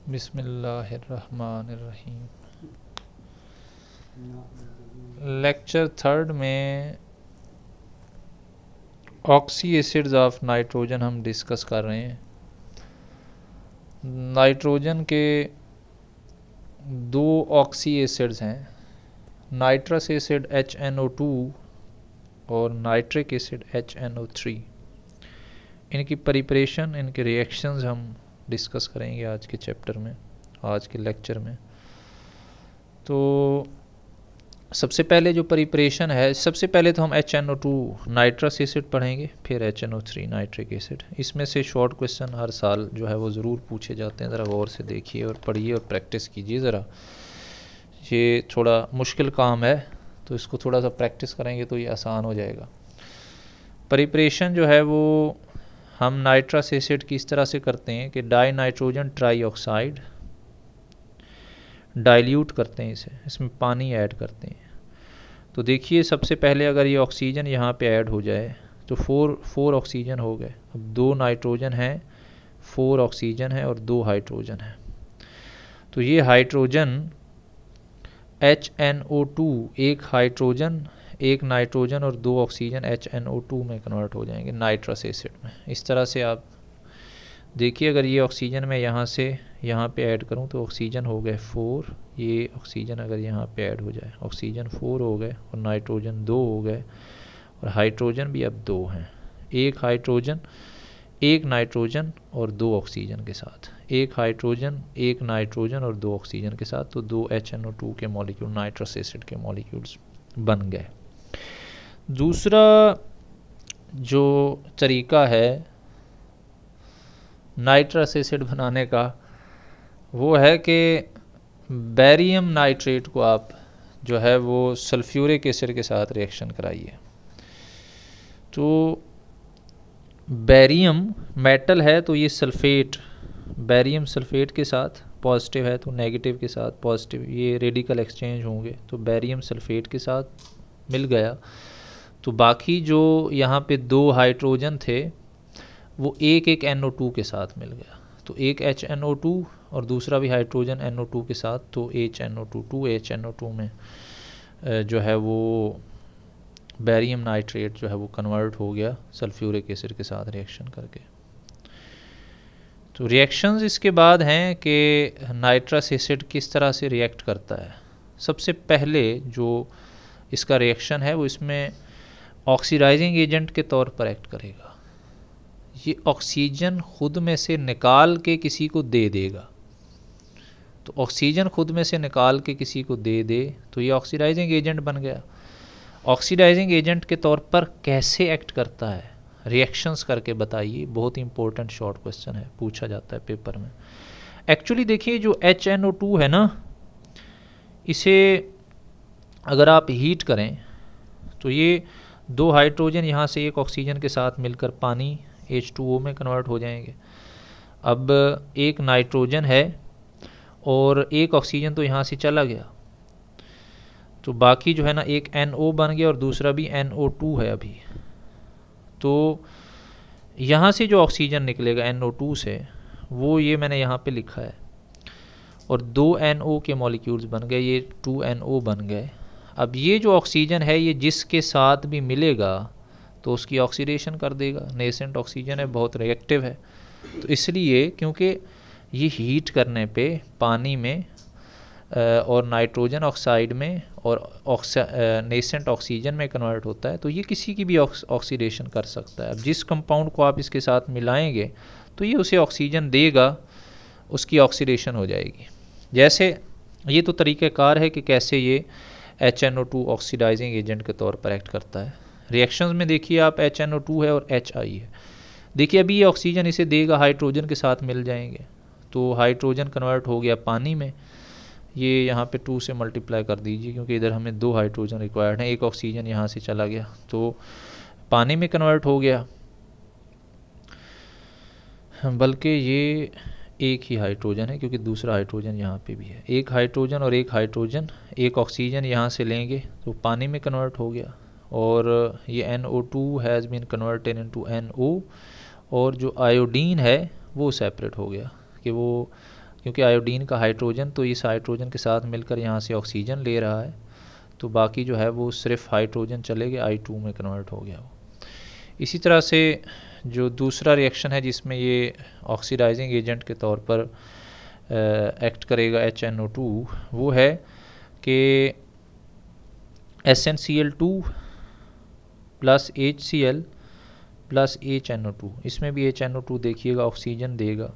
बिस्मिल्लाहिर्रहमानिर्रहीम। Lecture third में oxy acids of nitrogen हम डिस्कस कर रहे हैं। नाइट्रोजन के दो ऑक्सी एसिड्स हैं, नाइट्रस एसिड HNO2 और नाइट्रिक एसिड HNO3। इनकी प्रिपरेशन, इनके रिएक्शंस हम डिस्कस करेंगे आज के चैप्टर में, आज के लेक्चर में। तो सबसे पहले जो प्रिपरेशन है, सबसे पहले तो हम HNO2 नाइट्रस एसिड पढ़ेंगे, फिर HNO3 नाइट्रिक एसिड। इसमें से शॉर्ट क्वेश्चन हर साल जो है वो ज़रूर पूछे जाते हैं। ज़रा गौर से देखिए और पढ़िए और प्रैक्टिस कीजिए। ज़रा ये थोड़ा मुश्किल काम है, तो इसको थोड़ा सा प्रैक्टिस करेंगे तो ये आसान हो जाएगा। प्रिपरेशन जो है वो हम नाइट्रस एसिड की इस तरह से करते हैं कि die nitrogen try oxide dilute करते हैं इसे, इसमें पानी ऐड करते हैं। तो देखिए सबसे पहले अगर ये ऑक्सीजन यहाँ पे ऐड हो जाए तो फोर ऑक्सीजन हो गए। अब 2 नाइट्रोजन हैं, 4 ऑक्सीजन है और 2 हाइड्रोजन है। तो ये हाइड्रोजन HNO2, एक हाइड्रोजन, एक नाइट्रोजन और 2 ऑक्सीजन HNO2 में कन्वर्ट हो जाएंगे नाइट्रस एसिड में। इस तरह से आप देखिए, अगर ये ऑक्सीजन मैं यहाँ से यहाँ पे ऐड करूँ तो ऑक्सीजन हो गए 4, ये ऑक्सीजन अगर यहाँ पे ऐड हो जाए, ऑक्सीजन 4 हो गए और नाइट्रोजन 2 हो गए और हाइड्रोजन भी अब 2 हैं। एक हाइड्रोजन, एक नाइट्रोजन और 2 ऑक्सीजन के साथ, एक हाइड्रोजन, एक नाइट्रोजन और 2 ऑक्सीजन के साथ, तो 2 HNO2 के मॉलिक्यूल, नाइट्रस एसिड के मॉलिक्यूल्स बन गए। दूसरा जो तरीका है नाइट्रस एसिड बनाने का, वो है कि बैरियम नाइट्रेट को आप जो है वो सल्फ्यूरिक एसिड के साथ रिएक्शन कराइए। तो बैरियम मेटल है तो ये सल्फेट, बैरियम सल्फेट के साथ पॉजिटिव है तो नेगेटिव के साथ पॉजिटिव, ये रेडिकल एक्सचेंज होंगे। तो बैरियम सल्फेट के साथ मिल गया, तो बाकी जो यहाँ पे 2 हाइड्रोजन थे वो एक NO2 के साथ मिल गया। तो एक HNO2 और दूसरा भी हाइड्रोजन NO2 के साथ, तो HNO2 2 HNO2 में जो है वो बैरियम नाइट्रेट जो है वो कन्वर्ट हो गया सल्फ्यूरिक एसिड के साथ रिएक्शन करके। तो रिएक्शंस इसके बाद हैं कि नाइट्रस एसिड किस तरह से रिएक्ट करता है। सबसे पहले जो इसका रिएक्शन है वो इसमें ऑक्सीडाइजिंग एजेंट के तौर पर एक्ट करेगा। ये ऑक्सीजन खुद में से निकाल के किसी को दे देगा। तो ऑक्सीजन खुद में से निकाल के किसी को दे दे तो ये ऑक्सीडाइजिंग एजेंट बन गया। ऑक्सीडाइजिंग एजेंट के तौर पर कैसे एक्ट करता है, रिएक्शंस करके बताइए। बहुत ही इंपॉर्टेंट शॉर्ट क्वेश्चन है, पूछा जाता है पेपर में। एक्चुअली देखिए जो HNO2 है ना, इसे अगर आप हीट करें तो ये 2 हाइड्रोजन यहाँ से एक ऑक्सीजन के साथ मिलकर पानी H2O में कन्वर्ट हो जाएंगे। अब एक नाइट्रोजन है और एक ऑक्सीजन तो यहाँ से चला गया, तो बाकी जो है ना एक NO बन गया और दूसरा भी NO2 है अभी। तो यहाँ से जो ऑक्सीजन निकलेगा NO2 से, वो ये मैंने यहाँ पे लिखा है, और 2 NO के मॉलिक्यूल्स बन गए, ये 2 NO बन गए। अब ये जो ऑक्सीजन है ये जिसके साथ भी मिलेगा तो उसकी ऑक्सीडेशन कर देगा। नेसेंट ऑक्सीजन है, बहुत रिएक्टिव है, तो इसलिए क्योंकि ये हीट करने पे पानी में और नाइट्रोजन ऑक्साइड में और नेसेंट ऑक्सीजन में कन्वर्ट होता है, तो ये किसी की भी ऑक्सीडेशन कर सकता है। अब जिस कंपाउंड को आप इसके साथ मिलाएंगे तो ये उसे ऑक्सीजन देगा, उसकी ऑक्सीडेशन हो जाएगी। जैसे ये तो तरीक़ाकार है कि कैसे ये HNO2 ऑक्सीडाइजिंग एजेंट के तौर पर एक्ट करता है। रिएक्शंस में देखिए आप HNO2 है और HI है। देखिए अभी ये ऑक्सीजन इसे देगा, हाइड्रोजन के साथ मिल जाएंगे, तो हाइड्रोजन कन्वर्ट हो गया पानी में। ये यहाँ पे 2 से मल्टीप्लाई कर दीजिए क्योंकि इधर हमें 2 हाइड्रोजन रिक्वायर्ड है। एक ऑक्सीजन यहाँ से चला गया तो पानी में कन्वर्ट हो गया, बल्कि ये एक ही हाइड्रोजन है क्योंकि दूसरा हाइड्रोजन यहाँ पे भी है। एक हाइड्रोजन और एक हाइड्रोजन, एक ऑक्सीजन यहाँ से लेंगे तो पानी में कन्वर्ट हो गया, और ये NO2 has been converted into NO, और जो आयोडीन है वो सेपरेट हो गया कि वो क्योंकि आयोडीन का हाइड्रोजन तो इस हाइड्रोजन के साथ मिलकर यहाँ से ऑक्सीजन ले रहा है, तो बाकी जो है वो सिर्फ हाइड्रोजन चले गए, I2 में कन्वर्ट हो गया वो। इसी तरह से जो दूसरा रिएक्शन है जिसमें ये ऑक्सीडाइजिंग एजेंट के तौर पर एक्ट करेगा HNO2, वो है कि SnCl2 plus HCl plus HNO2, इसमें भी HNO2 देखिएगा ऑक्सीजन देगा।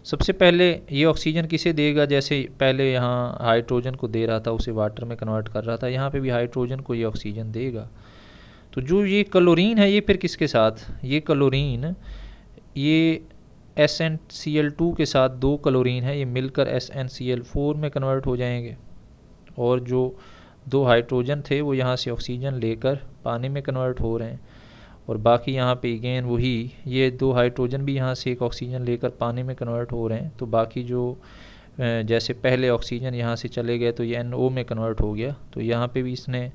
सबसे पहले ये ऑक्सीजन किसे देगा, जैसे पहले यहाँ हाइड्रोजन को दे रहा था, उसे वाटर में कन्वर्ट कर रहा था, यहाँ पे भी हाइड्रोजन को ये ऑक्सीजन देगा। तो जो ये क्लोरीन है ये फिर किसके साथ, ये क्लोरीन ये SnCl2 के साथ 2 क्लोरीन है, ये मिलकर SnCl4 में कन्वर्ट हो जाएंगे, और जो 2 हाइड्रोजन थे वो यहाँ से ऑक्सीजन लेकर पानी में कन्वर्ट हो रहे हैं, और बाकी यहाँ पे अगेन वही ये 2 हाइड्रोजन भी यहाँ से एक ऑक्सीजन लेकर पानी में कन्वर्ट हो रहे हैं। तो बाकी जो जैसे पहले ऑक्सीजन यहाँ से चले गए तो ये NO में कन्वर्ट हो गया, तो यहाँ पे भी इसने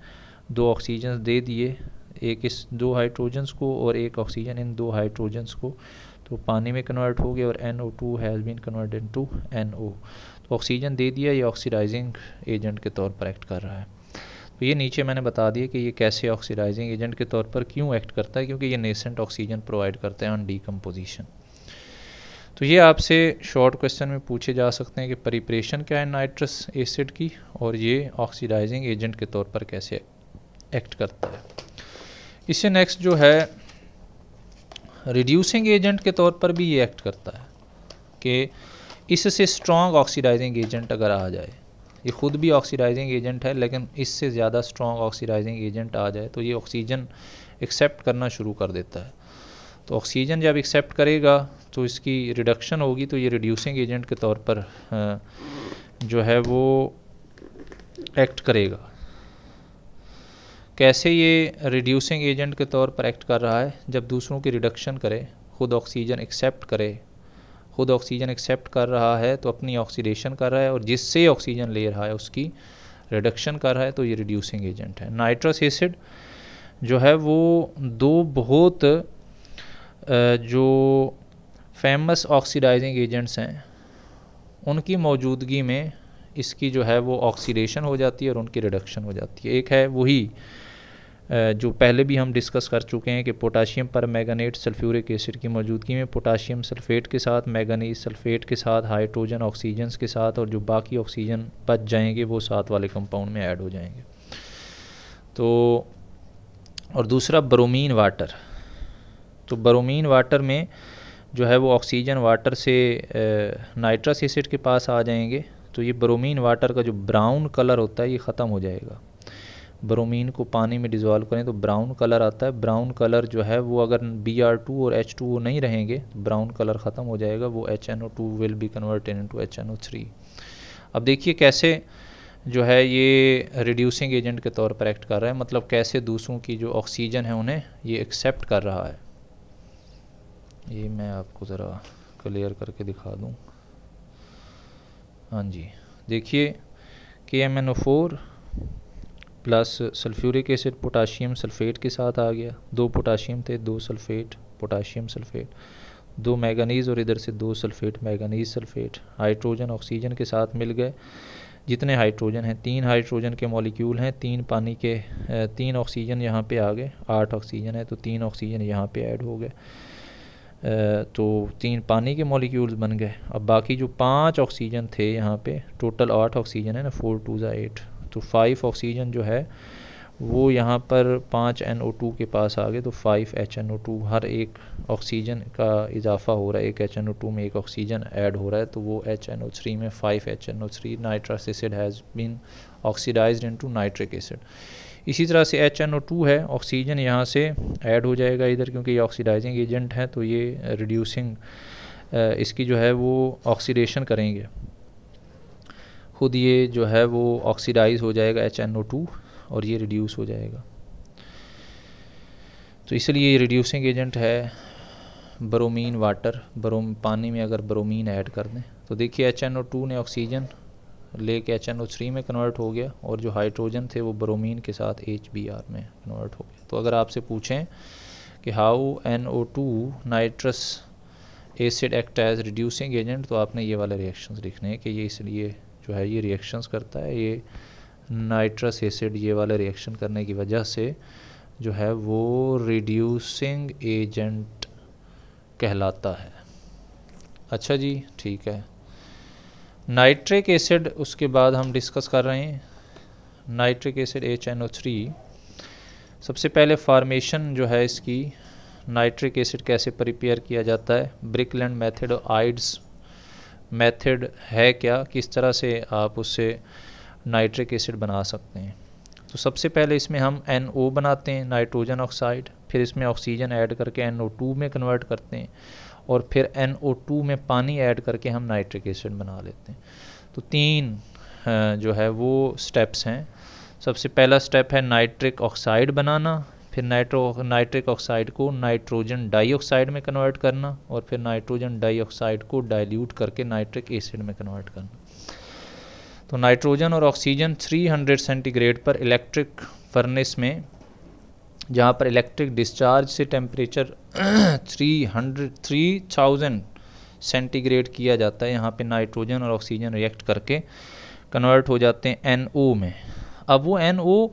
2 ऑक्सीजन दे दिए, एक इस 2 हाइड्रोजन्स को और एक ऑक्सीजन इन 2 हाइड्रोजन्स को, तो पानी में कन्वर्ट हो गया और NO2 has been converted into NO। तो ऑक्सीजन दे दिया, ये ऑक्सीडाइजिंग एजेंट के तौर पर एक्ट कर रहा है। तो ये नीचे मैंने बता दिया कि ये कैसे ऑक्सीडाइजिंग एजेंट के तौर पर क्यों एक्ट करता है, क्योंकि ये नेसेंट ऑक्सीजन प्रोवाइड करता है ऑन डीकम्पोजिशन। तो ये आपसे शॉर्ट क्वेश्चन में पूछे जा सकते हैं कि प्रिपरेशन क्या है नाइट्रस एसिड की, और ये ऑक्सीडाइजिंग एजेंट के तौर पर कैसे एक्ट करता है। इससे नेक्स्ट जो है रिड्यूसिंग एजेंट के तौर पर भी ये एक्ट करता है कि इससे स्ट्रॉन्ग ऑक्सीडाइजिंग एजेंट अगर आ जाए, ये खुद भी ऑक्सीडाइजिंग एजेंट है लेकिन इससे ज़्यादा स्ट्रॉन्ग ऑक्सीडाइजिंग एजेंट आ जाए तो ये ऑक्सीजन एक्सेप्ट करना शुरू कर देता है। तो ऑक्सीजन जब एक्सेप्ट करेगा तो इसकी रिडक्शन होगी, तो ये रिड्यूसिंग एजेंट के तौर पर जो है वो एक्ट करेगा। कैसे ये रिड्यूसिंग एजेंट के तौर पर एक्ट कर रहा है, जब दूसरों की रिडक्शन करे, खुद ऑक्सीजन एक्सेप्ट करे, खुद ऑक्सीजन एक्सेप्ट कर रहा है तो अपनी ऑक्सीडेशन कर रहा है, और जिससे ऑक्सीजन ले रहा है उसकी रिडक्शन कर रहा है, तो ये रिड्यूसिंग एजेंट है। नाइट्रस एसिड जो है वो 2 बहुत जो फेमस ऑक्सीडाइजिंग एजेंट्स हैं उनकी मौजूदगी में इसकी जो है वो ऑक्सीडेशन हो जाती है और उनकी रिडक्शन हो जाती है। एक है वही जो पहले भी हम डिस्कस कर चुके हैं कि पोटाशियम पर मैंगनेट सल्फ्यूरिक एसिड की मौजूदगी में पोटाशियम सल्फेट के साथ, मैंगनीज सल्फेट के साथ, हाइड्रोजन ऑक्सीजन के साथ, और जो बाकी ऑक्सीजन बच जाएंगे वो साथ वाले कंपाउंड में ऐड हो जाएंगे। तो और दूसरा ब्रोमीन वाटर, तो ब्रोमीन वाटर में जो है वो ऑक्सीजन वाटर से नाइट्रस एसिड के पास आ जाएंगे, तो ये ब्रोमीन वाटर का जो ब्राउन कलर होता है ये ख़त्म हो जाएगा। ब्रोमीन को पानी में डिज़ोल्व करें तो ब्राउन कलर आता है, ब्राउन कलर जो है वो अगर Br2 और H2O नहीं रहेंगे तो ब्राउन कलर ख़त्म हो जाएगा, वो HNO2 will be converted into HNO3। अब देखिए कैसे जो है ये रिड्यूसिंग एजेंट के तौर पर एक्ट कर रहा है, मतलब कैसे दूसरों की जो ऑक्सीजन है उन्हें ये एक्सेप्ट कर रहा है। ये मैं आपको ज़रा क्लियर करके दिखा दूँ। हाँ जी, देखिए KMnO4 plus sulphuric acid potassium sulphate के साथ आ गया, 2 पोटाशियम थे, 2 सल्फेट पोटाशियम सल्फेट, 2 मैंगनीज़ और इधर से 2 sulphate manganese sulphate, hydrogen oxygen के साथ मिल गए। जितने हाइड्रोजन हैं 3 हाइड्रोजन के मॉलिक्यूल हैं, 3 पानी के 3 ऑक्सीजन यहाँ पे आ गए, 8 ऑक्सीजन है तो 3 ऑक्सीजन यहाँ पे ऐड हो गए, तो 3 पानी के मॉलिक्यूल्स बन गए। अब बाकी जो 5 ऑक्सीजन थे यहाँ पे, टोटल 8 ऑक्सीजन है ना, 4 2 8, तो 5 ऑक्सीजन जो है वो यहाँ पर 5 NO2 के पास आ गए, तो 5 HNO2, हर एक ऑक्सीजन का इजाफा हो रहा है, एक HNO2 में एक ऑक्सीजन ऐड हो रहा है, तो वो HNO3 में 5 HNO3 nitrous acid has been oxidised into nitric acid. इसी तरह से HNO2 है, ऑक्सीजन यहाँ से ऐड हो जाएगा इधर, क्योंकि ये ऑक्सीडाइजिंग एजेंट है तो ये रिड्यूसिंग इसकी जो है वो ऑक्सीडेशन करेंगे, खुद ये जो है वो ऑक्सीडाइज हो जाएगा HNO2 और ये रिड्यूस हो जाएगा। तो इसलिए ये रिड्यूसिंग एजेंट है। ब्रोमीन वाटर, पानी में अगर ब्रोमीन ऐड कर दें तो देखिए HNO2 ने ऑक्सीजन लेके HNO3 में कन्वर्ट हो गया, और जो हाइड्रोजन थे वो ब्रोमीन के साथ HBr में कन्वर्ट हो गया। तो अगर आपसे पूछें कि how NO2 nitrous acid act as reducing agent, तो आपने ये वाले रिएक्शंस लिखने हैं कि ये इसलिए जो है ये रिएक्शंस करता है, ये नाइट्रस एसिड ये वाले रिएक्शन करने की वजह से जो है वो रिड्यूसिंग एजेंट कहलाता है। अच्छा जी, ठीक है। नाइट्रिक एसिड उसके बाद हम डिस्कस कर रहे हैं। नाइट्रिक एसिड HNO3, सबसे पहले फार्मेशन जो है इसकी, नाइट्रिक एसिड कैसे प्रिपेयर किया जाता है, ब्रिकलैंड मेथड और आइड्स मेथड है क्या, किस तरह से आप उससे नाइट्रिक एसिड बना सकते हैं। तो सबसे पहले इसमें हम NO बनाते हैं, नाइट्रोजन ऑक्साइड, फिर इसमें ऑक्सीजन ऐड करके NO2 में कन्वर्ट करते हैं, और फिर NO2 में पानी ऐड करके हम नाइट्रिक एसिड बना लेते हैं। तो 3 जो है वो स्टेप्स हैं। सबसे पहला स्टेप है नाइट्रिक ऑक्साइड बनाना, फिर नाइट्रिक ऑक्साइड को नाइट्रोजन डाइऑक्साइड में कन्वर्ट करना, और फिर नाइट्रोजन डाइऑक्साइड को डाइल्यूट करके नाइट्रिक एसिड में कन्वर्ट करना। तो नाइट्रोजन और ऑक्सीजन 300 सेंटीग्रेड पर इलेक्ट्रिक फर्नेस में, जहाँ पर इलेक्ट्रिक डिस्चार्ज से टेम्परेचर 3000 सेंटीग्रेड किया जाता है, यहाँ पे नाइट्रोजन और ऑक्सीजन रिएक्ट करके कन्वर्ट हो जाते हैं NO में। अब वो NO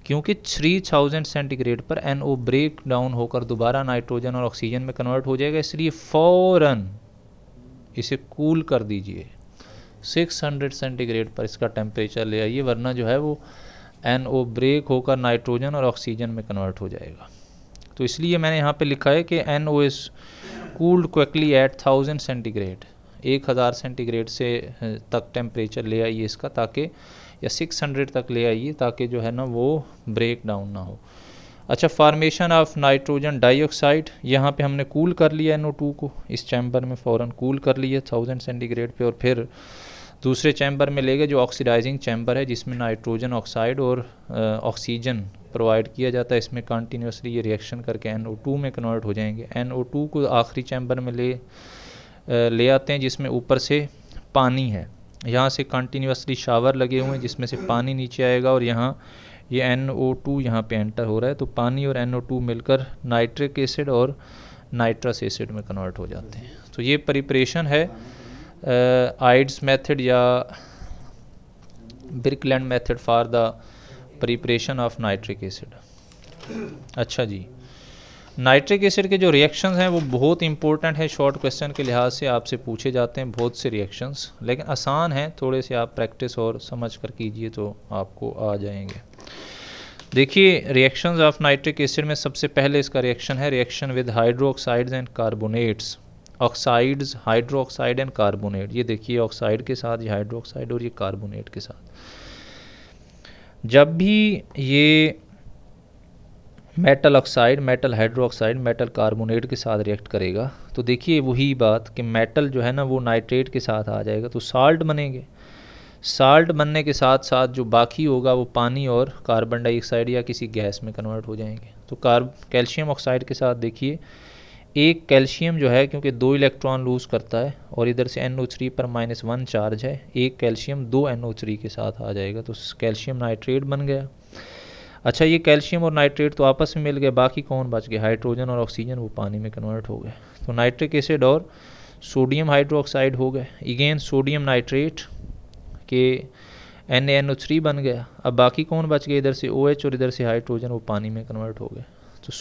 क्योंकि 3000 सेंटीग्रेड पर NO ब्रेक डाउन होकर दोबारा नाइट्रोजन और ऑक्सीजन में कन्वर्ट हो जाएगा, इसलिए फ़ौरन इसे कूल कर दीजिए, 600 सेंटीग्रेड पर इसका टेम्परेचर ले आइए, वरना जो है वो NO ब्रेक होकर नाइट्रोजन और ऑक्सीजन में कन्वर्ट हो जाएगा। तो इसलिए मैंने यहाँ पे लिखा है कि NO is cooled quickly at 1000 centigrade, 1000 centigrade से तक टेम्परेचर ले आइए इसका, ताकि या 600 तक ले आइए ताकि जो है ना वो ब्रेक डाउन ना हो। अच्छा, फार्मेशन ऑफ नाइट्रोजन डाइऑक्साइड, यहाँ पे हमने कूल कर लिया NO2 को, इस चैम्बर में फ़ौरन कूल कर लिया 1000 सेंटीग्रेड पे, और फिर दूसरे चैम्बर में ले गए जो ऑक्सीडाइजिंग चैम्बर है, जिसमें नाइट्रोजन ऑक्साइड और ऑक्सीजन प्रोवाइड किया जाता है। इसमें कंटिन्यूसली ये रिएक्शन करके NO2 में कन्वर्ट हो जाएंगे। NO2 को आखिरी चैम्बर में ले आते हैं, जिसमें ऊपर से पानी है, यहाँ से कंटिन्यूसली शावर लगे हुए हैं जिसमें से पानी नीचे आएगा, और यहाँ ये NO2 यहाँ पे एंटर हो रहा है, तो पानी और NO2 मिलकर नाइट्रिक एसिड और नाइट्रस एसिड में कन्वर्ट हो जाते हैं। तो ये प्रिपरेशन है आइड्स मेथड या Birkeland method for the preparation of nitric acid. अच्छा जी, नाइट्रिक एसिड के जो रिएक्शंस हैं वो बहुत इंपॉर्टेंट है, शॉर्ट क्वेश्चन के लिहाज से आपसे पूछे जाते हैं बहुत से रिएक्शंस, लेकिन आसान हैं, थोड़े से आप प्रैक्टिस और समझ कर कीजिए तो आपको आ जाएंगे। देखिए, रिएक्शंस ऑफ नाइट्रिक एसिड में सबसे पहले इसका रिएक्शन है reaction with hydroxides and carbonates, oxides, hydroxide and carbonate. ये देखिए ऑक्साइड के साथ, ये हाइड्रोक्साइड, और ये कार्बोनेट के साथ। जब भी ये metal oxide, metal hydroxide, metal carbonate के साथ रिएक्ट करेगा, तो देखिए वही बात कि मेटल जो है ना वो नाइट्रेट के साथ आ जाएगा, तो साल्ट बनेंगे। साल्ट बनने के साथ साथ जो बाकी होगा वो पानी और कार्बन डाइऑक्साइड या किसी गैस में कन्वर्ट हो जाएंगे। तो कैल्शियम ऑक्साइड के साथ देखिए, एक कैल्शियम जो है क्योंकि 2 इलेक्ट्रॉन लूज़ करता है और इधर से NO3 पर -1 चार्ज है, एक कैल्शियम 2 NO3 के साथ आ जाएगा, तो कैल्शियम नाइट्रेट बन गया। अच्छा, ये कैल्शियम और नाइट्रेट तो आपस में मिल गए, बाकी कौन बच गए, हाइड्रोजन और ऑक्सीजन, वो पानी में कन्वर्ट हो गए। तो नाइट्रिक एसिड और सोडियम हाइड्रोक्साइड हो गए, अगेन सोडियम नाइट्रेट के NaNO3 बन गया। अब बाकी कौन बच गए, इधर से OH और इधर से हाइड्रोजन, वो पानी में कन्वर्ट हो गए। तो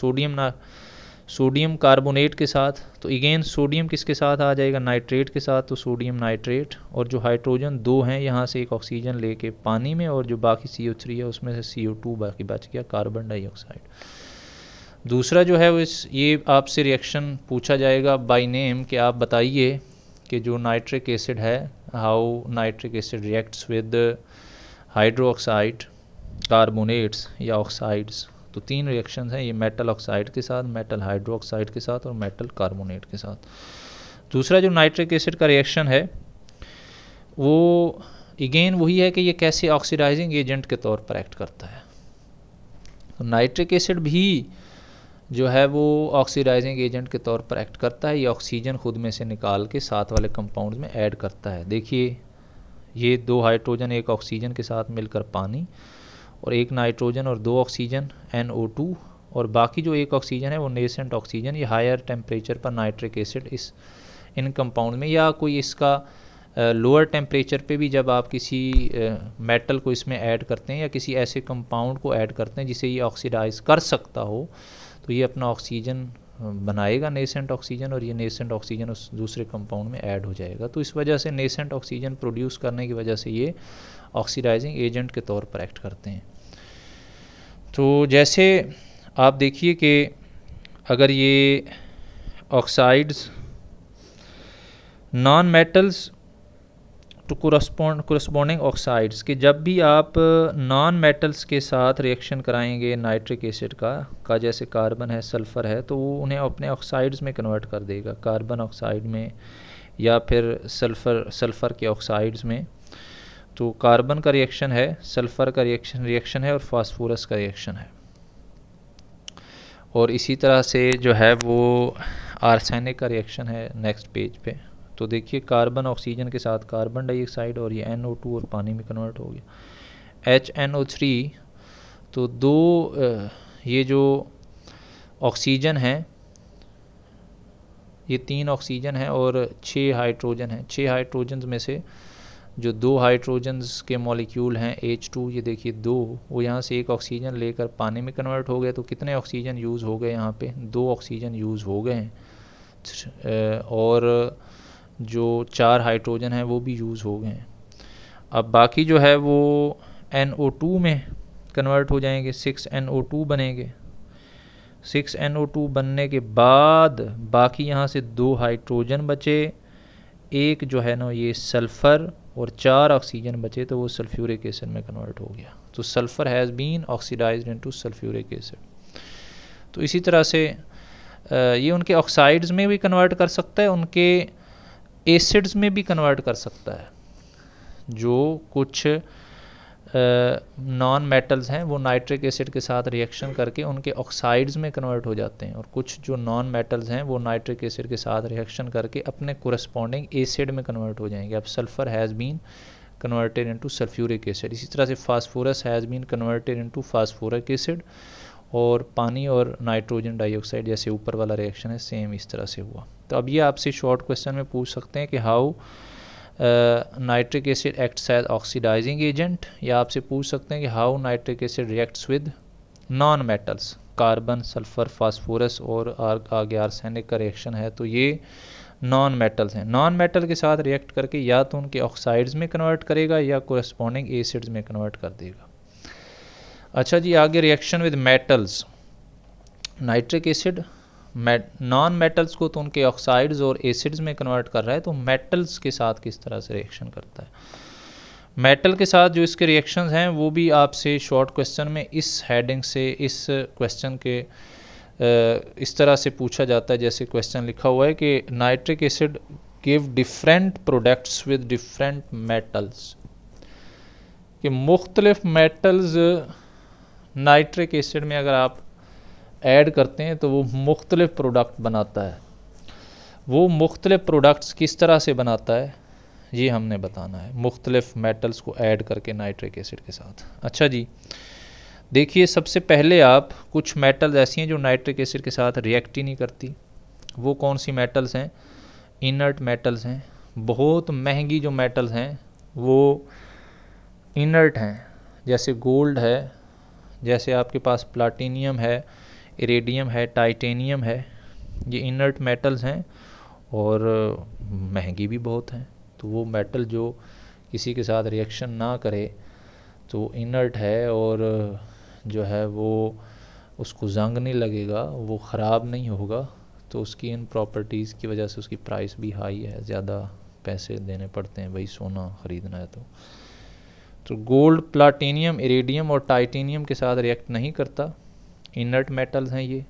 सोडियम कार्बोनेट के साथ, तो अगेन सोडियम किसके साथ आ जाएगा, नाइट्रेट के साथ, तो सोडियम नाइट्रेट, और जो हाइड्रोजन 2 हैं यहाँ से एक ऑक्सीजन लेके पानी में, और जो बाकी CO3 है उसमें से CO2 बाकी बच गया, कार्बन डाइऑक्साइड। दूसरा जो है वो ये आपसे रिएक्शन पूछा जाएगा बाय नेम कि आप बताइए कि जो नाइट्रिक एसिड है, how nitric acid reacts with hydroxide, carbonates या ऑक्साइड्स। तो 3 रिएक्शंस हैं ये, मेटल ऑक्साइड के साथ, मेटल हाइड्रोक्साइड के साथ और मेटल कार्बोनेट के साथ। दूसरा जो नाइट्रिक एसिड का रिएक्शन है वो अगेन वही है कि ये कैसे ऑक्सीडाइजिंग एजेंट के तौर पर एक्ट करता है। तो नाइट्रिक एसिड भी जो है वो ऑक्सीडाइजिंग एजेंट के तौर पर एक्ट करता है, ये ऑक्सीजन खुद में से निकाल के साथ वाले कंपाउंड में ऐड करता है। देखिए ये 2 हाइड्रोजन एक ऑक्सीजन के साथ मिलकर पानी, और एक नाइट्रोजन और 2 ऑक्सीजन NO2, और बाकी जो एक ऑक्सीजन है वो नेसेंट ऑक्सीजन। ये हायर टेम्परेचर पर नाइट्रिक एसिड इस इन कंपाउंड में, या कोई इसका लोअर टेम्परेचर पे भी जब आप किसी मेटल को इसमें ऐड करते हैं या किसी ऐसे कंपाउंड को ऐड करते हैं जिसे ये ऑक्सीडाइज कर सकता हो, तो ये अपना ऑक्सीजन बनाएगा, नेसेंट ऑक्सीजन, और ये नेसेंट ऑक्सीजन उस दूसरे कंपाउंड में ऐड हो जाएगा। तो इस वजह से नेसेंट ऑक्सीजन प्रोड्यूस करने की वजह से ये ऑक्सीडाइजिंग एजेंट के तौर पर एक्ट करते हैं। तो जैसे आप देखिए कि अगर ये oxides non metals to corresponding oxides, कि जब भी आप नॉन मेटल्स के साथ रिएक्शन कराएंगे नाइट्रिक एसिड का जैसे कार्बन है, सल्फ़र है, तो वो उन्हें अपने ऑक्साइड्स में कन्वर्ट कर देगा, कार्बन ऑक्साइड में या फिर सल्फ़र के ऑक्साइड्स में। तो कार्बन का रिएक्शन है, सल्फ़र का रिएक्शन है और फास्फोरस का रिएक्शन है। और इसी तरह से जो है वो आर्सेनिक का रिएक्शन है नेक्स्ट पेज पे। तो देखिए कार्बन ऑक्सीजन के साथ कार्बन डाइऑक्साइड और ये NO2 और पानी में कन्वर्ट हो गया HNO3। तो दो ये जो ऑक्सीजन है, ये 3 ऑक्सीजन है और 6 हाइड्रोजन हैं। 6 हाइड्रोजन में से जो 2 हाइड्रोजन्स के मॉलिक्यूल हैं H2, ये देखिए 2, वो यहाँ से 1 ऑक्सीजन लेकर पानी में कन्वर्ट हो गए। तो कितने ऑक्सीजन यूज़ हो गए यहाँ पे? 2 ऑक्सीजन यूज़ हो गए हैं और जो 4 हाइड्रोजन है वो भी यूज़ हो गए हैं। अब बाकी जो है वो NO2 में कन्वर्ट हो जाएंगे, 6NO2 बनेंगे। 6NO2 बनने के बाद बाकी यहाँ से 2 हाइड्रोजन बचे, एक जो है ना ये सल्फ़र, और 4 ऑक्सीजन बचे, तो वो सल्फ्यूरिक एसिड में कन्वर्ट हो गया। तो sulphur has been oxidised into sulphuric acid. तो इसी तरह से ये उनके ऑक्साइड्स में भी कन्वर्ट कर सकता है, उनके एसिड्स में भी कन्वर्ट कर सकता है। जो कुछ नॉन मेटल्स हैं वो नाइट्रिक एसिड के साथ रिएक्शन करके उनके ऑक्साइड्स में कन्वर्ट हो जाते हैं, और कुछ जो नॉन मेटल्स हैं वो नाइट्रिक एसिड के साथ रिएक्शन करके अपने कोरस्पॉन्डिंग एसिड में कन्वर्ट हो जाएंगे। अब sulphur has been converted into sulphuric acid. इसी तरह से phosphorus has been converted into phosphoric acid, और पानी और नाइट्रोजन डाइऑक्साइड जैसे ऊपर वाला रिएक्शन है सेम इस तरह से हुआ। तो अब ये आपसे शॉर्ट क्वेश्चन में पूछ सकते हैं कि how nitric acid acts as oxidising agent, या आपसे पूछ सकते हैं कि how nitric acid reacts with non metals, carbon, sulphur, phosphorus, और आगे आर्सेनिक का रिएक्शन है। तो ये नॉन मेटल्स हैं। नॉन मेटल के साथ रिएक्ट करके या तो उनके ऑक्साइड्स में कन्वर्ट करेगा या कोरस्पॉन्डिंग एसिड्स में कन्वर्ट कर देगा। अच्छा जी, आगे reaction with metals. Nitric acid non metals को तो उनके ऑक्साइड्स और एसिड्स में कन्वर्ट कर रहा है, तो मेटल्स के साथ किस तरह से रिएक्शन करता है? मेटल के साथ जो इसके रिएक्शंस हैं वो भी आपसे शॉर्ट क्वेश्चन में इस हेडिंग से, इस क्वेश्चन के इस तरह से पूछा जाता है जैसे क्वेश्चन लिखा हुआ है कि nitric acid give different products with different metals, कि मुख्तलिफ मेटल्स नाइट्रिक एसिड में अगर आप ऐड करते हैं तो वो मुख्तलिफ प्रोडक्ट बनाता है। वो मुख्तलिफ प्रोडक्ट्स किस तरह से बनाता है ये हमने बताना है, मुख्तलिफ मेटल्स को ऐड करके नाइट्रिक एसिड के साथ। अच्छा जी, देखिए सबसे पहले आप कुछ मेटल्स ऐसी हैं जो नाइट्रिक एसिड के साथ रिएक्ट ही नहीं करती। वो कौन सी मेटल्स हैं? इनर्ट मेटल्स हैं। बहुत महंगी जो मेटल्स हैं वो इनर्ट हैं, जैसे गोल्ड है, जैसे आपके पास प्लाटिनियम है, इरेडियम है, टाइटेनियम है। ये इनर्ट मेटल्स हैं और महंगी भी बहुत हैं। तो वो मेटल जो किसी के साथ रिएक्शन ना करे तो इनर्ट है, और जो है वो उसको जंग नहीं लगेगा, वो ख़राब नहीं होगा, तो उसकी इन प्रॉपर्टीज़ की वजह से उसकी प्राइस भी हाई है, ज़्यादा पैसे देने पड़ते हैं भाई सोना ख़रीदना है तो गोल्ड, प्लाटिनियम, इरेडियम और टाइटेनियम के साथ रिएक्ट नहीं करता, इनर्ट मेटल्स हैं ये।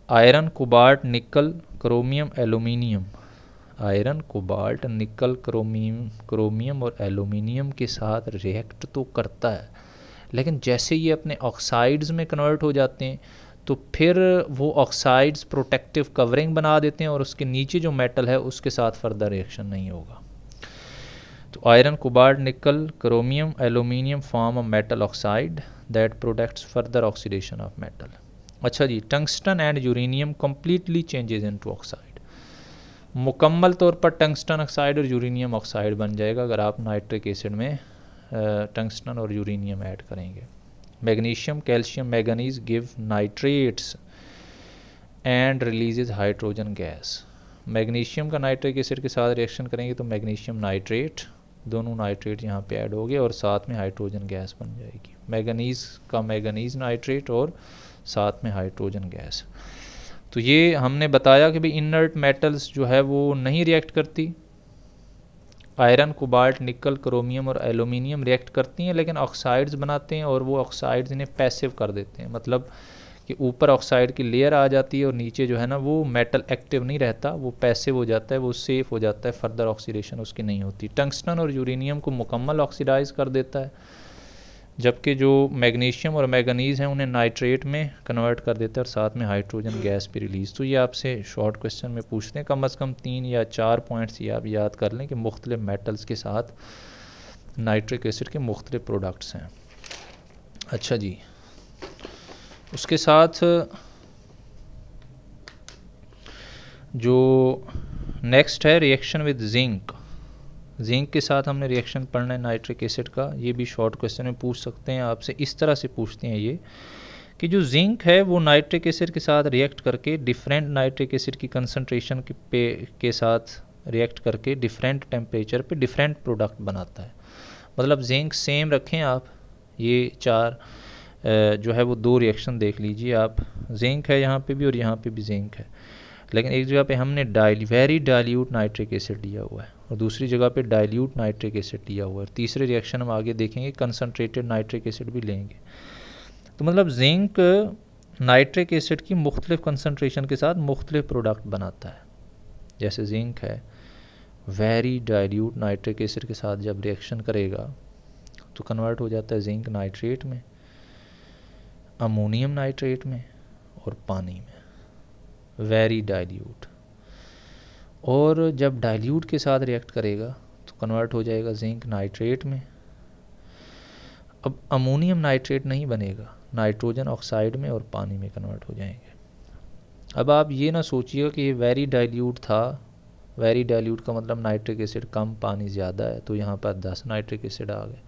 Iron, cobalt, nickel, chromium, aluminium. Iron, cobalt, nickel, chromium और एलुमिनियम के साथ रिएक्ट तो करता है, लेकिन जैसे ये अपने ऑक्साइड्स में कन्वर्ट हो जाते हैं तो फिर वो ऑक्साइड्स प्रोटेक्टिव कवरिंग बना देते हैं और उसके नीचे जो मेटल है उसके साथ फर्दर रिएक्शन नहीं होगा। तो iron, cobalt, nickel, chromium, aluminium form a metal oxide that products further oxidation of metal. अच्छा जी, tungsten and uranium completely changes into oxide. मुकम्मल तौर पर टंगस्टन ऑक्साइड और यूरेनियम ऑक्साइड बन जाएगा अगर आप नाइट्रिक एसिड में टंगस्टन और यूरेनियम ऐड करेंगे। Magnesium, calcium, manganese give nitrates and releases hydrogen gas. Magnesium का नाइट्रिक एसिड के साथ रिएक्शन करेंगे तो मैग्नीशियम नाइट्रेट, दोनों नाइट्रेट यहाँ पे ऐड हो गए और साथ में हाइड्रोजन गैस बन जाएगी। मैंगनीज का मैंगनीज नाइट्रेट और साथ में हाइड्रोजन गैस। तो ये हमने बताया कि भाई इनर्ट मेटल्स जो है वो नहीं रिएक्ट करती। आयरन, कोबाल्ट, निकल, क्रोमियम और एल्यूमिनियम रिएक्ट करती हैं लेकिन ऑक्साइड्स बनाते हैं और वो ऑक्साइड्स इन्हें पैसिव कर देते हैं, मतलब कि ऊपर ऑक्साइड की लेयर आ जाती है और नीचे जो है ना वो मेटल एक्टिव नहीं रहता, वो पैसिव हो जाता है, वो सेफ हो जाता है, फर्दर ऑक्सीडेशन उसकी नहीं होती। टंगस्टन और यूरेनियम को मुकम्मल ऑक्सीडाइज कर देता है, जबकि जो मैग्नीशियम और मैंगनीज हैं उन्हें नाइट्रेट में कन्वर्ट कर देता है और साथ में हाइड्रोजन गैस भी रिलीज़। तो ये आपसे शॉर्ट क्वेश्चन में पूछते हैं, कम से कम 3 या 4 पॉइंट्स ये आप याद कर लें कि मुख्तलिफ मेटल्स के साथ नाइट्रिक एसिड के मुख्तलिफ प्रोडक्ट्स हैं। अच्छा जी, उसके साथ जो नेक्स्ट है रिएक्शन विद जिंक। जिंक के साथ हमने रिएक्शन पढ़ना है नाइट्रिक एसिड का, ये भी शॉर्ट क्वेश्चन में पूछ सकते हैं आपसे। इस तरह से पूछते हैं ये कि जो जिंक है वो नाइट्रिक एसिड के साथ रिएक्ट करके डिफरेंट नाइट्रिक एसिड की कंसंट्रेशन के साथ रिएक्ट करके डिफरेंट टेम्परेचर पे डिफरेंट प्रोडक्ट बनाता है। मतलब जिंक सेम रखें आप, ये 4 जो है वो 2 रिएक्शन देख लीजिए आप, जिंक है यहाँ पे भी और यहाँ पे भी जिंक है, लेकिन एक जगह पे हमने वेरी डाइल्यूट नाइट्रिक एसिड लिया हुआ है और दूसरी जगह पे डाइल्यूट नाइट्रिक एसिड लिया हुआ है। तीसरे रिएक्शन हम आगे देखेंगे कंसनट्रेटेड नाइट्रिक एसिड भी लेंगे। तो मतलब जिंक नाइट्रिक एसिड की मुख्तलिफ कंसनट्रेशन के साथ मुख्तलिफ प्रोडक्ट बनाता है। जैसे जिंक है, वेरी डाइल्यूट नाइट्रिक एसिड के साथ जब रिएक्शन करेगा तो कन्वर्ट हो जाता है जिंक नाइट्रेट में, अमोनियम नाइट्रेट में और पानी में, वेरी डाइल्यूट। और जब डाइल्यूट के साथ रिएक्ट करेगा तो कन्वर्ट हो जाएगा जिंक नाइट्रेट में। अब अमोनियम नाइट्रेट नहीं बनेगा, नाइट्रोजन ऑक्साइड में और पानी में कन्वर्ट हो जाएंगे। अब आप ये ना सोचिएगा कि ये वेरी डाइल्यूट था, वेरी डाइल्यूट का मतलब नाइट्रिक एसिड कम पानी ज़्यादा है तो यहाँ पर 10 नाइट्रिक एसिड आ गए,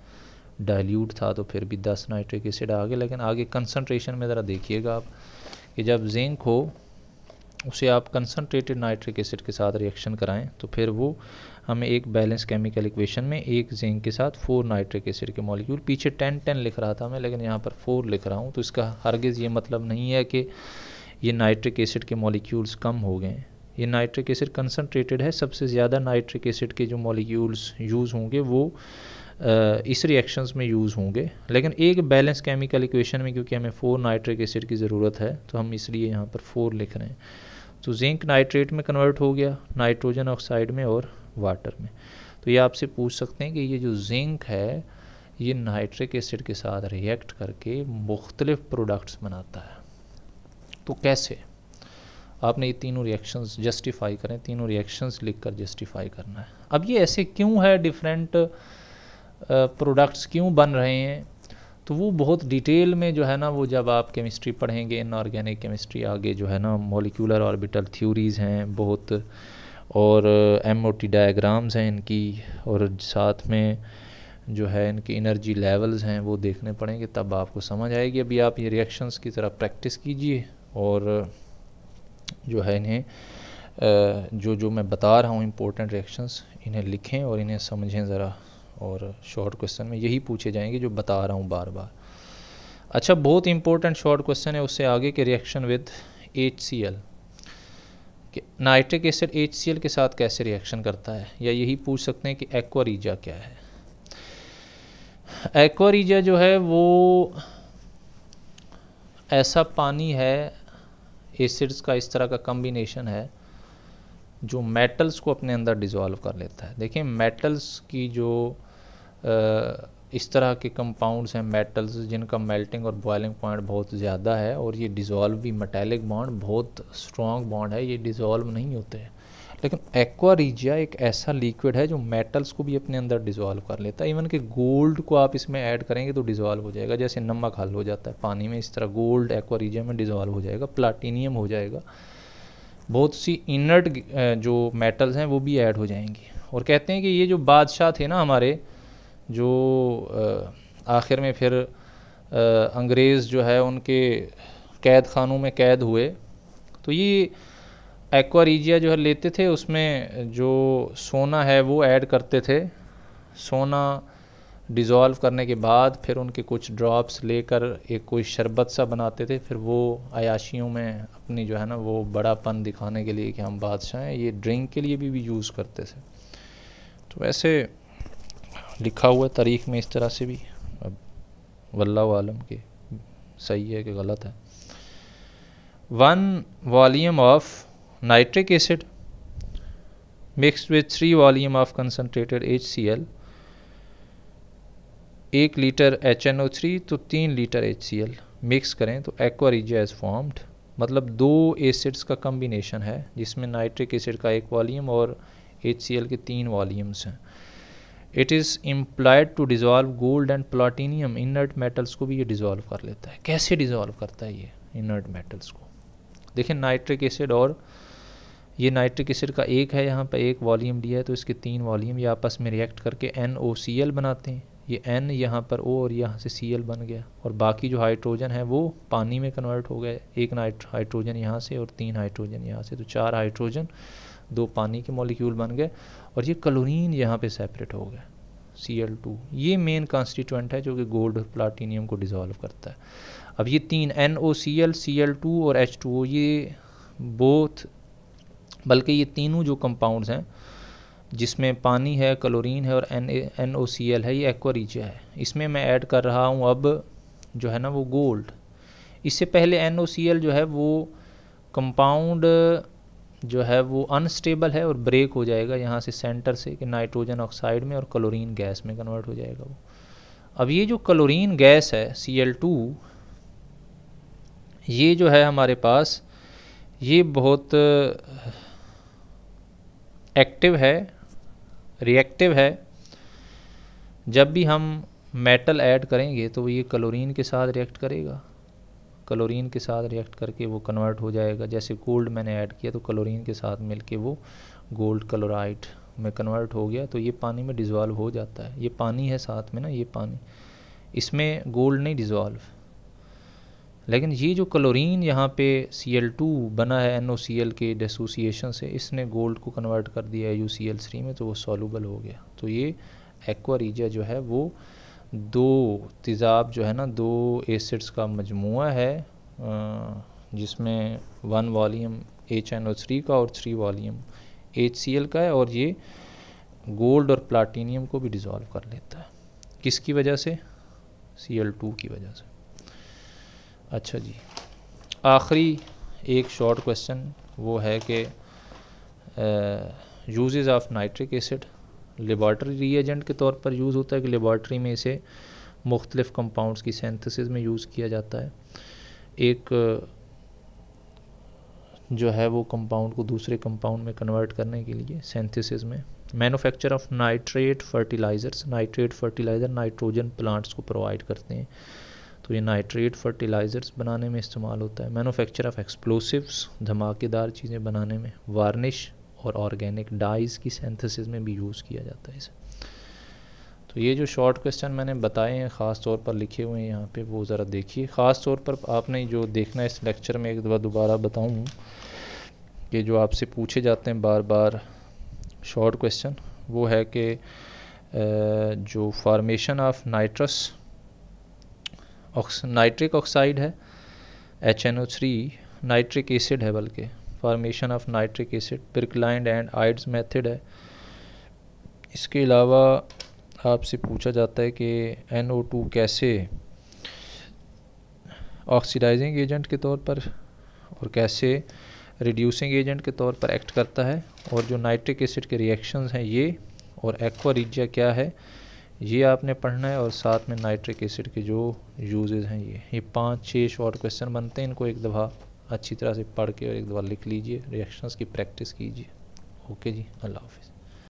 डाइल्यूट था तो फिर भी 10 नाइट्रिक एसिड आ गए। लेकिन आगे कंसंट्रेशन में ज़रा देखिएगा आप कि जब जिंक हो उसे आप कंसनट्रेटेड नाइट्रिक एसिड के साथ रिएक्शन कराएं तो फिर वो हमें एक बैलेंस केमिकल इक्वेशन में एक जिंक के साथ 4 नाइट्रिक एसिड के मॉलिक्यूल, पीछे 10 लिख रहा था मैं लेकिन यहाँ पर 4 लिख रहा हूँ, तो इसका हरगिज़ ये मतलब नहीं है कि ये नाइट्रिक एसिड के मॉलिक्यूल्स कम हो गए। ये नाइट्रिक एसिड कंसनट्रेटेड है, सबसे ज़्यादा नाइट्रिक एसिड के जो मॉलिक्यूल्स यूज़ होंगे वो इस रिएक्शंस में यूज़ होंगे, लेकिन एक बैलेंस केमिकल इक्वेशन में क्योंकि हमें 4 नाइट्रिक एसिड की ज़रूरत है तो हम इसलिए यहाँ पर 4 लिख रहे हैं। तो जिंक नाइट्रेट में कन्वर्ट हो गया, नाइट्रोजन ऑक्साइड में और वाटर में। तो ये आपसे पूछ सकते हैं कि ये जो जिंक है ये नाइट्रिक एसिड के साथ रिएक्ट करके मुख्तलिफ प्रोडक्ट्स बनाता है, तो कैसे? आपने ये तीनों रिएक्शंस जस्टिफाई करें, तीनों रिएक्शंस लिख कर जस्टिफाई करना है। अब ये ऐसे क्यों है, डिफरेंट प्रोडक्ट्स क्यों बन रहे हैं, तो वो बहुत डिटेल में जो है ना वो जब आप केमिस्ट्री पढ़ेंगे, इनऑर्गेनिक केमिस्ट्री आगे जो है ना मॉलिक्यूलर ऑर्बिटल थ्योरीज़ हैं बहुत, और एमओटी डायग्राम्स हैं इनकी, और साथ में जो है इनकी एनर्जी लेवल्स हैं वो देखने पड़ेंगे, तब आपको समझ आएगी। अभी आप ये रिएक्शंस की तरह प्रैक्टिस कीजिए और जो है इन्हें जो मैं बता रहा हूँ इम्पोर्टेंट रिएक्शंस इन्हें लिखें और इन्हें समझें ज़रा, और शॉर्ट क्वेश्चन में यही पूछे जाएंगे जो बता रहा हूँ बार बार। अच्छा, बहुत इंपॉर्टेंट शॉर्ट क्वेश्चन है उससे आगे के रिएक्शन विद HCl, कि नाइट्रिक एसिड HCl के साथ कैसे रिएक्शन करता है, या यही पूछ सकते हैं कि एक्वा रीजिया क्या है। एक्वा रीजिया जो है वो ऐसा पानी है, एसिड्स का इस तरह का कम्बिनेशन है जो मेटल्स को अपने अंदर डिज़ोल्व कर लेता है। देखिए मेटल्स की जो इस तरह के कंपाउंड्स हैं मेटल्स जिनका मेल्टिंग और बॉइलिंग पॉइंट बहुत ज़्यादा है, और ये डिज़ोल्व भी, मेटालिक बॉन्ड बहुत स्ट्रॉन्ग बॉन्ड है, ये डिज़ोल्व नहीं होते हैं। लेकिन एक्वा रीजिया एक ऐसा लिक्विड है जो मेटल्स को भी अपने अंदर डिज़ोल्व कर लेता है। इवन कि गोल्ड को आप इसमें ऐड करेंगे तो डिज़ोल्व हो जाएगा, जैसे नमक हल हो जाता है पानी में, इस तरह गोल्ड एक्वा रीजिया में डिज़ोल्व हो जाएगा, प्लाटिनियम हो जाएगा, बहुत सी इनर्ट जो मेटल्स हैं वो भी ऐड हो जाएंगी। और कहते हैं कि ये जो बादशाह थे ना हमारे, जो आखिर में फिर अंग्रेज़ जो है उनके कैद खानों में कैद हुए, तो ये एक्वा रीजिया जो है लेते थे, उसमें जो सोना है वो ऐड करते थे। सोना डिज़ोल्व करने के बाद फिर उनके कुछ ड्रॉप्स लेकर एक कोई शरबत सा बनाते थे, फिर वो अयाशियों में अपनी जो है ना वो बड़ापन दिखाने के लिए कि हम बादशाह हैं, ये ड्रिंक के लिए भी यूज़ करते थे। तो वैसे लिखा हुआ तारीख़ में इस तरह से भी, अब वल्लाहु आलम के सही है कि गलत है। 1 volume of nitric acid mixed with 3 volume of concentrated HCl, 1 litre HNO3 तो 3 लीटर HCl मिक्स करें तो एक्वा रीजिया इज़ फॉर्म्ड। मतलब 2 एसिड्स का कम्बिनेशन है जिसमें नाइट्रिक एसिड का 1 वॉल्यूम और HCl के 3 वॉल्यूम्स हैं। It is implied to dissolve gold and platinum, inert metals को भी ये डिज़ोल्व कर लेता है। कैसे डिज़ोल्व करता है ये इनर्ट मेटल्स को? देखिए नाइट्रिक एसिड और ये नाइट्रिक एसिड का एक है, यहाँ पर 1 वॉल्यूम लिया है तो इसके 3 वॉल्यूम ये आपस में रिएक्ट करके NOCl बनाते हैं। ये N यहाँ पर O और यहाँ से Cl बन गया, और बाकी जो हाइड्रोजन है वो पानी में कन्वर्ट हो गए। 1 हाइड्रोजन यहाँ से और 3 हाइड्रोजन यहाँ से, तो 4 हाइड्रोजन 2 पानी के मॉलिक्यूल बन गए, और ये क्लोरीन यहाँ पे सेपरेट हो गया Cl2। ये मेन कॉन्स्टिट्यूएंट है जो कि गोल्ड और प्लाटीनियम को डिज़ोल्व करता है। अब ये 3 NOCl, Cl2 और H2O, ये बोथ, बल्कि ये तीनों जो कंपाउंड्स हैं जिसमें पानी है, क्लोरीन है और NOCl है, ये एक्वा रीजिया है। इसमें मैं ऐड कर रहा हूँ अब जो है ना वो गोल्ड। इससे पहले NOCl जो है वो कंपाउंड जो है वो अनस्टेबल है और ब्रेक हो जाएगा यहाँ से सेंटर से कि नाइट्रोजन ऑक्साइड में, और क्लोरीन गैस में कन्वर्ट हो जाएगा वो। अब ये जो क्लोरीन गैस है Cl2, ये जो है हमारे पास ये बहुत एक्टिव है, रिएक्टिव है। जब भी हम मेटल ऐड करेंगे तो ये क्लोरीन के साथ रिएक्ट करेगा, क्लोरीन के साथ रिएक्ट करके वो कन्वर्ट हो जाएगा। जैसे गोल्ड मैंने ऐड किया तो क्लोरीन के साथ मिलके वो गोल्ड क्लोराइड में कन्वर्ट हो गया, तो ये पानी में डिज़ोल्व हो जाता है। ये पानी है साथ में ना, ये पानी, इसमें गोल्ड नहीं डिज़ोल्व। लेकिन ये जो क्लोरीन यहाँ पे Cl2 बना है NOCl के डिसोसिएशन से, इसने गोल्ड को कन्वर्ट कर दिया है UCl3 में, तो वो सॉल्युबल हो गया। तो ये एक्वा रीजिया जो है वो 2 तेज़ाब जो है ना 2 एसिड्स का मजमुआ है, जिसमें 1 वॉल्यूम HNO3 का और 3 वॉल्यूम HCl का है, और ये गोल्ड और प्लाटीनियम को भी डिज़ोल्व कर लेता है। किसकी वजह से? Cl2 की वजह से। अच्छा जी, आखिरी एक शॉर्ट क्वेश्चन वो है कि uses of nitric acid laboratory reagent के तौर पर यूज़ होता है कि लेबॉर्ट्री में इसे मुख्तलिफ़ कंपाउंड्स की सिंथेसिस में यूज़ किया जाता है। एक जो है वो कंपाउंड को दूसरे कंपाउंड में कन्वर्ट करने के लिए सिंथेसिस में। Manufacture of nitrate fertilisers, nitrate fertiliser nitrogen plants को प्रोवाइड करते हैं, तो ये नाइट्रेट फर्टिलाइज़र्स बनाने में इस्तेमाल होता है। मैन्युफैक्चर ऑफ एक्सप्लोसिव्स, धमाकेदार चीज़ें बनाने में। वार्निश और ऑर्गेनिक डाइज़ की सिंथेसिस में भी यूज़ किया जाता है इसे। तो ये जो शॉर्ट क्वेश्चन मैंने बताए हैं ख़ास तौर पर लिखे हुए हैं यहाँ पे, वो ज़रा देखिए। ख़ास तौर पर आपने जो देखना है इस लेक्चर में, एक दफ़ा दोबारा बताऊँ कि जो आपसे पूछे जाते हैं बार बार शॉर्ट क्वेश्चन, वो है कि जो फॉर्मेशन ऑफ नाइट्रिक ऑक्साइड है HNO3, नाइट्रिक एसिड है, बल्कि formation of nitric acid Birkeland and Eyde's method है। इसके अलावा आपसे पूछा जाता है कि NO2 कैसे ऑक्सीडाइजिंग एजेंट के तौर पर और कैसे रिड्यूसिंग एजेंट के तौर पर एक्ट करता है, और जो नाइट्रिक एसिड के रिएक्शंस हैं ये, और एक्वा रीजिया क्या है ये आपने पढ़ना है, और साथ में नाइट्रिक एसिड के जो यूजेस हैं ये 5-6 शॉर्ट क्वेश्चन बनते हैं। इनको एक दफ़ा अच्छी तरह से पढ़ के और एक दफ़ा लिख लीजिए, रिएक्शंस की प्रैक्टिस कीजिए। ओके जी, अल्लाह हाफ़िज़।